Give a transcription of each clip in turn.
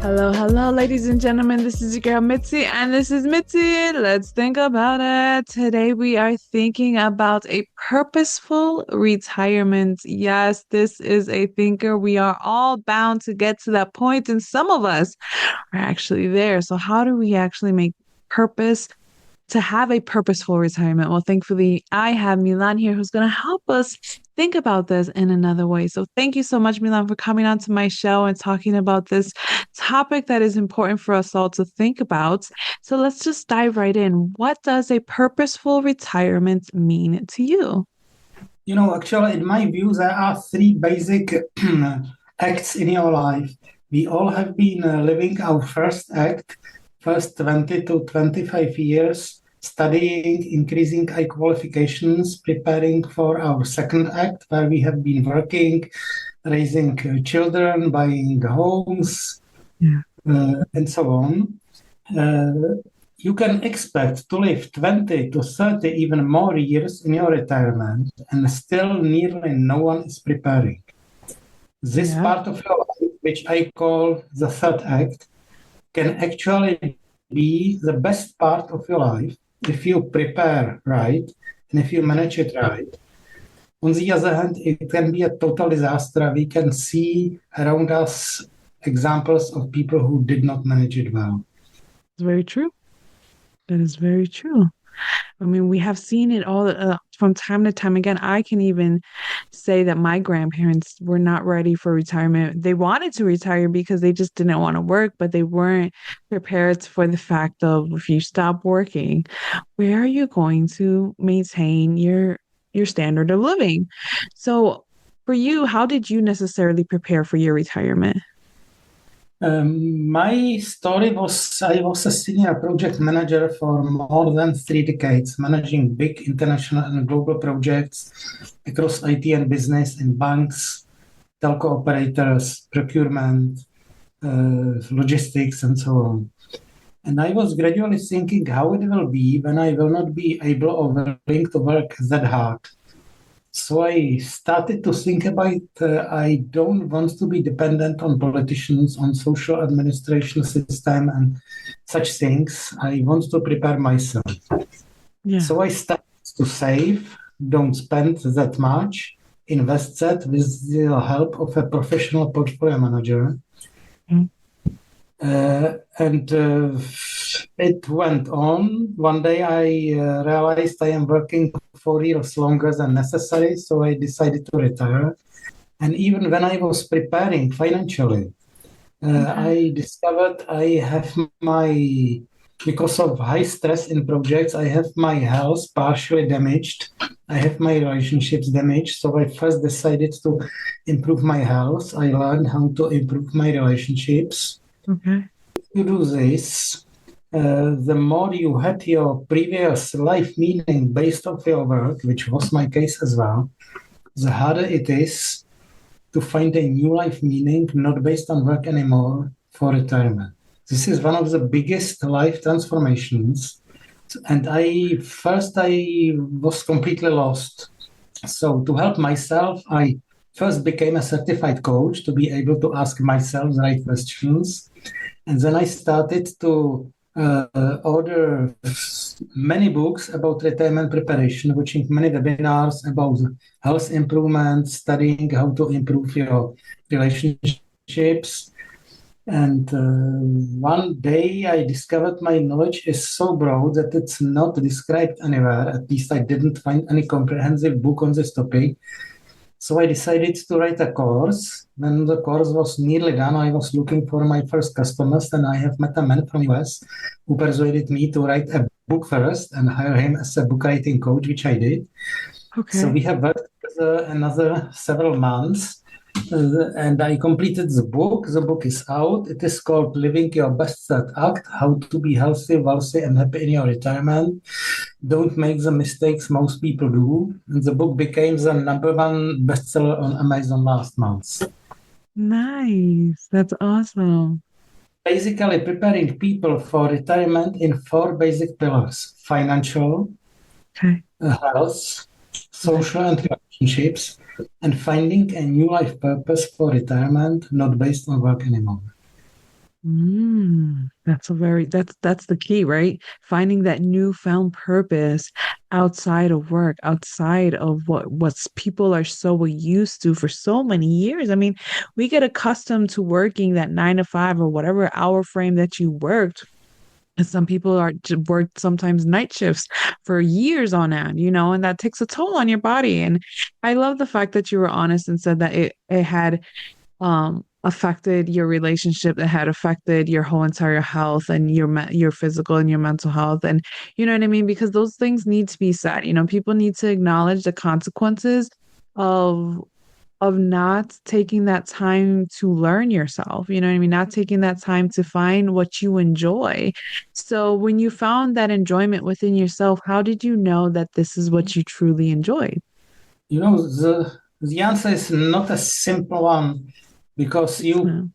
Hello, hello, ladies and gentlemen. This is your girl Mitzi, and this is Mitzi. Let's think about it. Today, we are thinking about a purposeful retirement. Yes, this is a thinker. We are all bound to get to that point, and some of us are actually there. So, how do we actually make purpose to have a purposeful retirement? Well, thankfully, I have Milan here who's going to help us think about this in another way. So, thank you so much, Milan, for coming on to my show and talking about this topic that is important for us all to think about. So, let's just dive right in. What does a purposeful retirement mean to you? Actually, in my view, there are three basic acts in your life. We all have been living our first act, first 20 to 25 years, studying, increasing high qualifications, preparing for our second act, where we have been working, raising children, buying homes, Yeah. and so on. You can expect to live 20 to 30, even more years in your retirement, and still nearly no one is preparing. This Yeah. part of your life, which I call the third act, can actually be the best part of your life if you prepare right and if you manage it right. On the other hand, it can be a total disaster. We can see around us examples of people who did not manage it well. It's very true. That is very true. I mean, we have seen it all from time to time. Again, I can even say that my grandparents were not ready for retirement. They wanted to retire because they just didn't want to work, but they weren't prepared for the fact of if you stop working, where are you going to maintain your standard of living? So, for you, how did you necessarily prepare for your retirement? My story was I was a senior project manager for more than 3 decades, managing big international and global projects across IT and business in banks, telco operators, procurement, logistics, and so on. And I was gradually thinking how it will be when I will not be able or willing to work that hard. So I started to think about I don't want to be dependent on politicians, on social administration system and such things. I want to prepare myself. Yeah. So I started to save, don't spend that much, invest that with the help of a professional portfolio manager. Mm. And it went on. One day I realized I am working 4 years longer than necessary, so I decided to retire. And even when I was preparing financially, Okay. I discovered because of high stress in projects, I have my health partially damaged. I have my relationships damaged. So I first decided to improve my health. I learned how to improve my relationships. Okay. You do this, the more you had your previous life meaning based off your work, which was my case as well, the harder it is to find a new life meaning not based on work anymore for retirement. This is one of the biggest life transformations. And I was completely lost. So to help myself, I first became a certified coach to be able to ask myself the right questions. And then I started to order many books about retirement preparation, watching many webinars about health improvement, studying how to improve your relationships. And one day I discovered my knowledge is so broad that it's not described anywhere. At least I didn't find any comprehensive book on this topic. So I decided to write a course. When the course was nearly done, I was looking for my first customers, and I have met a man from US who persuaded me to write a book first and hire him as a book writing coach, which I did. So Okay. we have worked together another several months, and I completed the book. The book is out. It is called Living Your Best Third Act: How to Be Healthy, Wealthy, and Happy in Your Retirement. Don't make the mistakes most people do. And the book became the number one bestseller on Amazon last month. Nice. That's awesome. Basically, preparing people for retirement in four basic pillars: financial, Okay. health, Okay. social and relationships, and finding a new life purpose for retirement, not based on work anymore. That's the key, right? Finding that newfound purpose outside of work, outside of what's people are so used to for so many years. I mean, we get accustomed to working that 9 to 5 or whatever hour frame that you worked. And some people are work sometimes night shifts for years on end, and that takes a toll on your body. And I love the fact that you were honest and said that it had affected your relationship, that had affected your whole entire health and your physical and your mental health, and you know what I mean, because those things need to be said. People need to acknowledge the consequences of not taking that time to learn yourself, you know what I mean, not taking that time to find what you enjoy. So when you found that enjoyment within yourself, how did you know that this is what you truly enjoyed? The answer is not a simple one because So,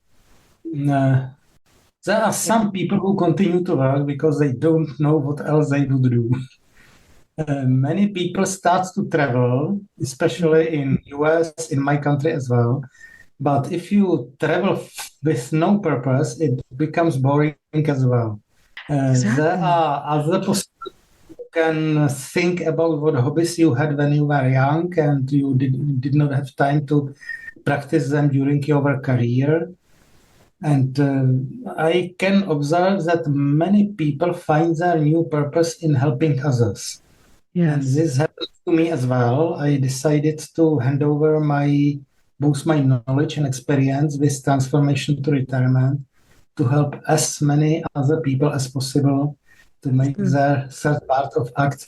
there are some people who continue to work because they don't know what else they would do. Many people start to travel, especially in US, in my country as well. But if you travel with no purpose, it becomes boring as well. There exactly. are other possibilities. You can think about what hobbies you had when you were young and you did not have time to practice them during your career. And I can observe that many people find their new purpose in helping others. And Yes. this happened to me as well. I decided to hand over both my knowledge and experience with transformation to retirement to help as many other people as possible to It's make good. their third part of act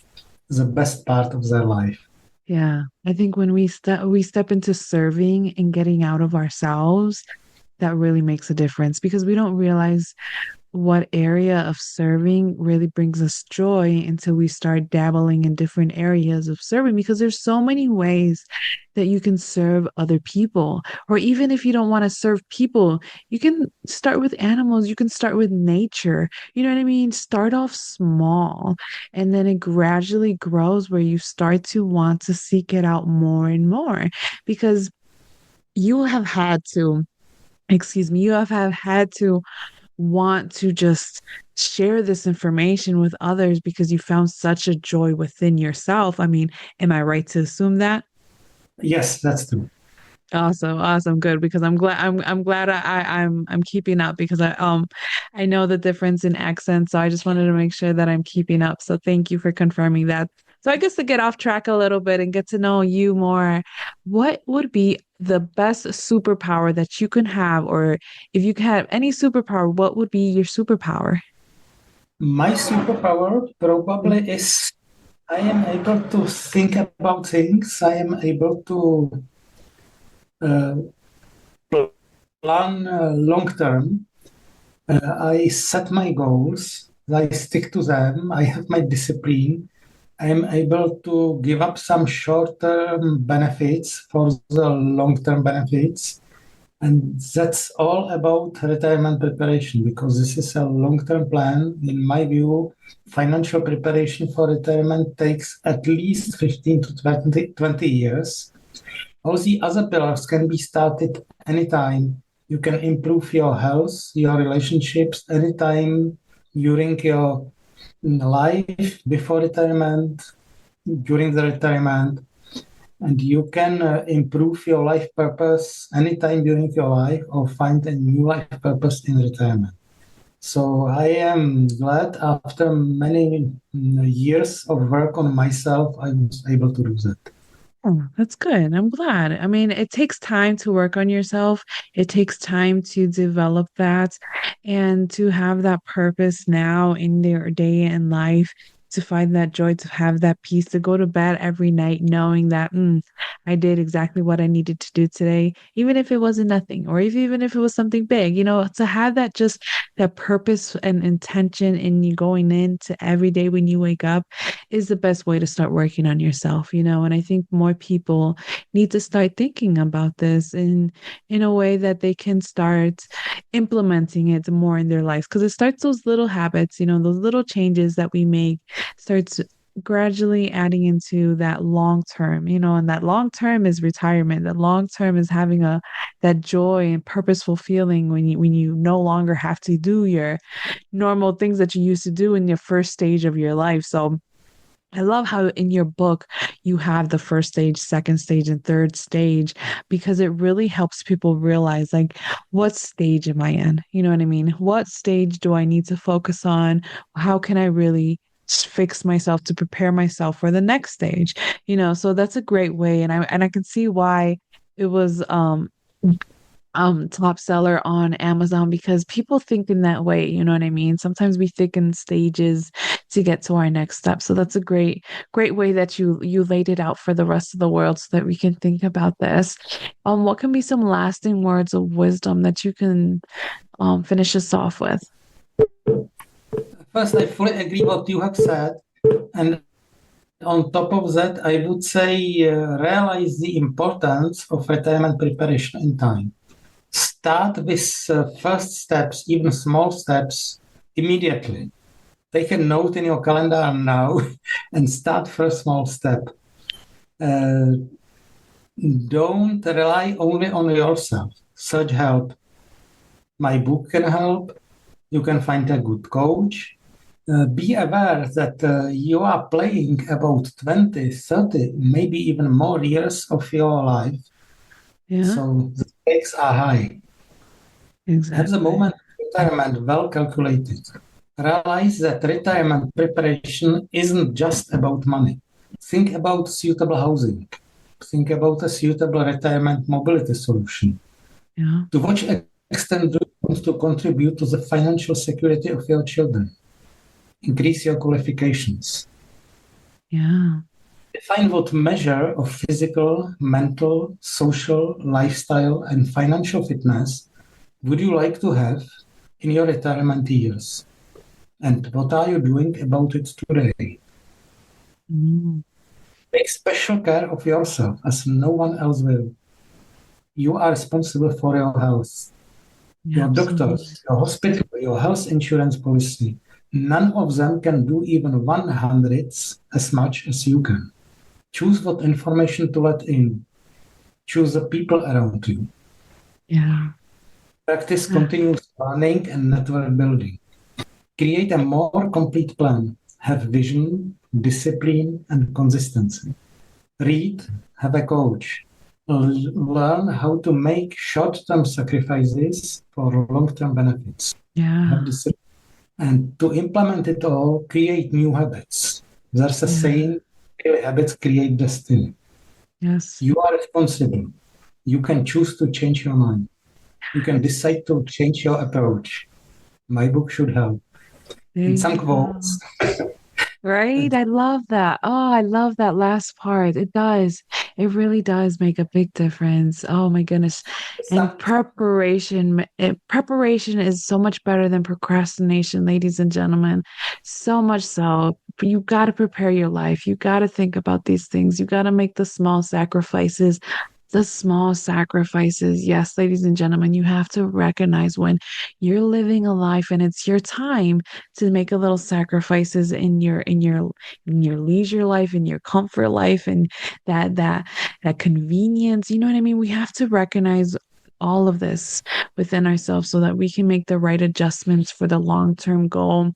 the best part of their life. Yeah. I think when we step into serving and getting out of ourselves, that really makes a difference because we don't realize what area of serving really brings us joy until we start dabbling in different areas of serving, because there's so many ways that you can serve other people. Or even if you don't want to serve people, you can start with animals, you can start with nature. You know what I mean? Start off small and then it gradually grows where you start to want to seek it out more and more, because you have had to, excuse me, you have had to want to just share this information with others because you found such a joy within yourself. I mean, am I right to assume that? Yes, that's true. Awesome, awesome, good. Because I'm glad I'm keeping up, because I know the difference in accents, so I just wanted to make sure that I'm keeping up. So thank you for confirming that. So I guess to get off track a little bit and get to know you more, what would be the best superpower that you can have, or if you could have any superpower, what would be your superpower? My superpower Mm. probably is I am able to think about things. I am able to uh, plan long term. I set my goals, I stick to them, I have my discipline. I'm able to give up some short term benefits for the long term benefits. And that's all about retirement preparation because this is a long term plan. In my view, financial preparation for retirement takes at least 15 to 20 years. All the other pillars can be started anytime. You can improve your health, your relationships anytime during your life, before retirement, during the retirement. And you can improve your life purpose anytime during your life or find a new life purpose in retirement. So I am glad after many years of work on myself, I was able to do that. Oh, that's good. I'm glad. I mean, it takes time to work on yourself. It takes time to develop that and to have that purpose now in their day in life, to find that joy, to have that peace, to go to bed every night knowing that I did exactly what I needed to do today, even if it wasn't nothing, or if, even if it was something big, to have that, just that purpose and intention in you going into every day when you wake up is the best way to start working on yourself. And I think more people need to start thinking about this in a way that they can start implementing it more in their lives, because it starts those little habits, those little changes that we make starts gradually adding into that long term, and that long term is retirement. That long term is having that joy and purposeful feeling when you no longer have to do your normal things that you used to do in your first stage of your life. So I love how in your book you have the first stage, second stage, and third stage because it really helps people realize like what stage am I in? You know what I mean? What stage do I need to focus on? How can I really fix myself to prepare myself for the next stage? So that's a great way and I can see why it was top seller on Amazon because people think in that way, you know what I mean? Sometimes we think in stages to get to our next step. So that's a great way that you laid it out for the rest of the world so that we can think about this. What can be some lasting words of wisdom that you can finish us off with? First, I fully agree what you have said. And on top of that, I would say realize the importance of retirement preparation in time. Start with first steps, even small steps, immediately. Take a note in your calendar now and start first small step. Don't rely only on yourself. Search help. My book can help. You can find a good coach. Be aware that you are playing about 20, 30, maybe even more years of your life. Yeah, So the stakes are high. Have the exactly. moment of retirement well calculated. Realize that retirement preparation isn't just about money. Think about suitable housing. Think about a suitable retirement mobility solution. Yeah, To what extent do you want to contribute to the financial security of your children? Increase your qualifications. yeah, Define what measure of physical, mental, social, lifestyle, and financial fitness would you like to have in your retirement years? And what are you doing about it today? mm, Take special care of yourself as no one else will. You are responsible for your health. yeah, Your absolutely. doctors, your hospital, your health insurance policy, none of them can do even one hundredth as much as you can. Choose what information to let in. Choose the people around you. Yeah, Practice yeah, continuous planning and network building. Create a more complete plan. Have vision, discipline, and consistency. Read, have a coach. Learn how to make short-term sacrifices for long-term benefits. Have yeah, discipline. And to implement it all, create new habits. There's a yeah, saying, habits create destiny. yes. You are responsible. You can choose to change your mind. You can Yes. decide to change your approach. My book should help. There And some you go. quotes. Right? I love that. Oh, I love that last part. It does. It really does make a big difference. Oh my goodness. And Some, preparation is so much better than procrastination, ladies and gentlemen. So much so. You got to prepare your life. You got to think about these things. You got to make the small sacrifices. The small sacrifices. Yes, ladies and gentlemen, you have to recognize when you're living a life and it's your time to make a little sacrifices in your leisure life, in your comfort life, and that convenience. You know what I mean? We have to recognize all of this within ourselves so that we can make the right adjustments for the long-term goal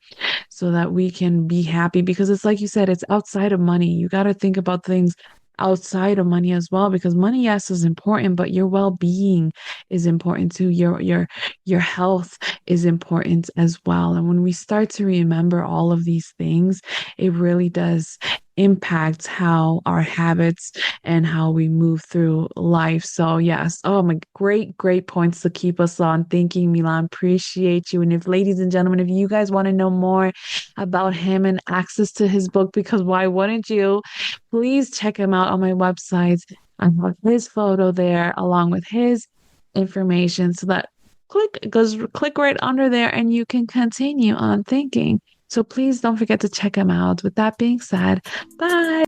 so that we can be happy because it's like you said, it's outside of money. You got to think about things outside of money as well because money, yes, is important, but your well-being is important too. Your health is important as well. And when we start to remember all of these things, it really does impact how our habits and how we move through life. So yes, oh my great points to keep us on thinking, Milan. Appreciate you. And if ladies and gentlemen, if you guys want to know more about him and access to his book, because why wouldn't you? Please check him out on my website. I have his photo there along with his information so that click right under there and you can continue on thinking. So please don't forget to check him out. With that being said, bye.